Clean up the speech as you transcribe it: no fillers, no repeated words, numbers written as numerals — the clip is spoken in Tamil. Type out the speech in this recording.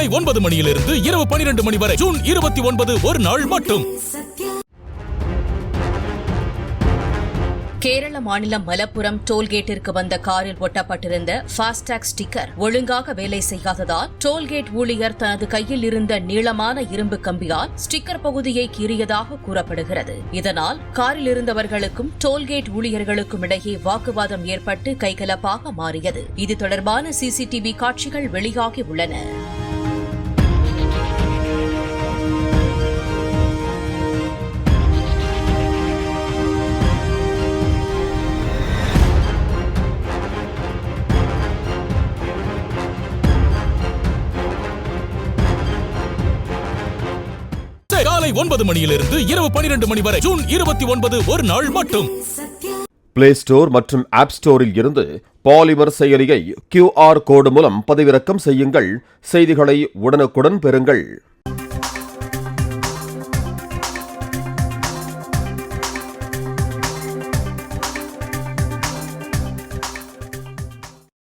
காலை 9 மணியிலிருந்து இரவு 12 மணி வரை. ஜூன் 29 ஒரு நாள் மட்டும். கேரள மாநிலம் மலப்புரம் டோல்கேட்டிற்கு வந்த காரில் ஒட்டப்பட்டிருந்த ஃபாஸ்டாக் ஸ்டிக்கர் ஒழுங்காக வேலை செய்யாததால் டோல்கேட் ஊழியர் தனது கையில் இருந்த நீளமான இரும்பு கம்பியால் ஸ்டிக்கர் பகுதியை கீறியதாக கூறப்படுகிறது. இதனால் காரில் இருந்தவர்களுக்கும் டோல்கேட் ஊழியர்களுக்கும் இடையே வாக்குவாதம் ஏற்பட்டு கைகலப்பாக மாறியது. இது தொடர்பான சிசிடிவி காட்சிகள் வெளியாகி உள்ளன. காலை 9 மணியிலிருந்து இரவு 12 மணி வரை. ஜூன் 29 ஒரு நாள் மட்டும். பிளே ஸ்டோர் மற்றும் ஆப் ஸ்டோரில் இருந்து பாலிமர் செயலியை QR கோடு மூலம் பதிவிறக்கம் செய்யுங்கள். செய்திகளை உடனுக்குடன் பெறுங்கள்.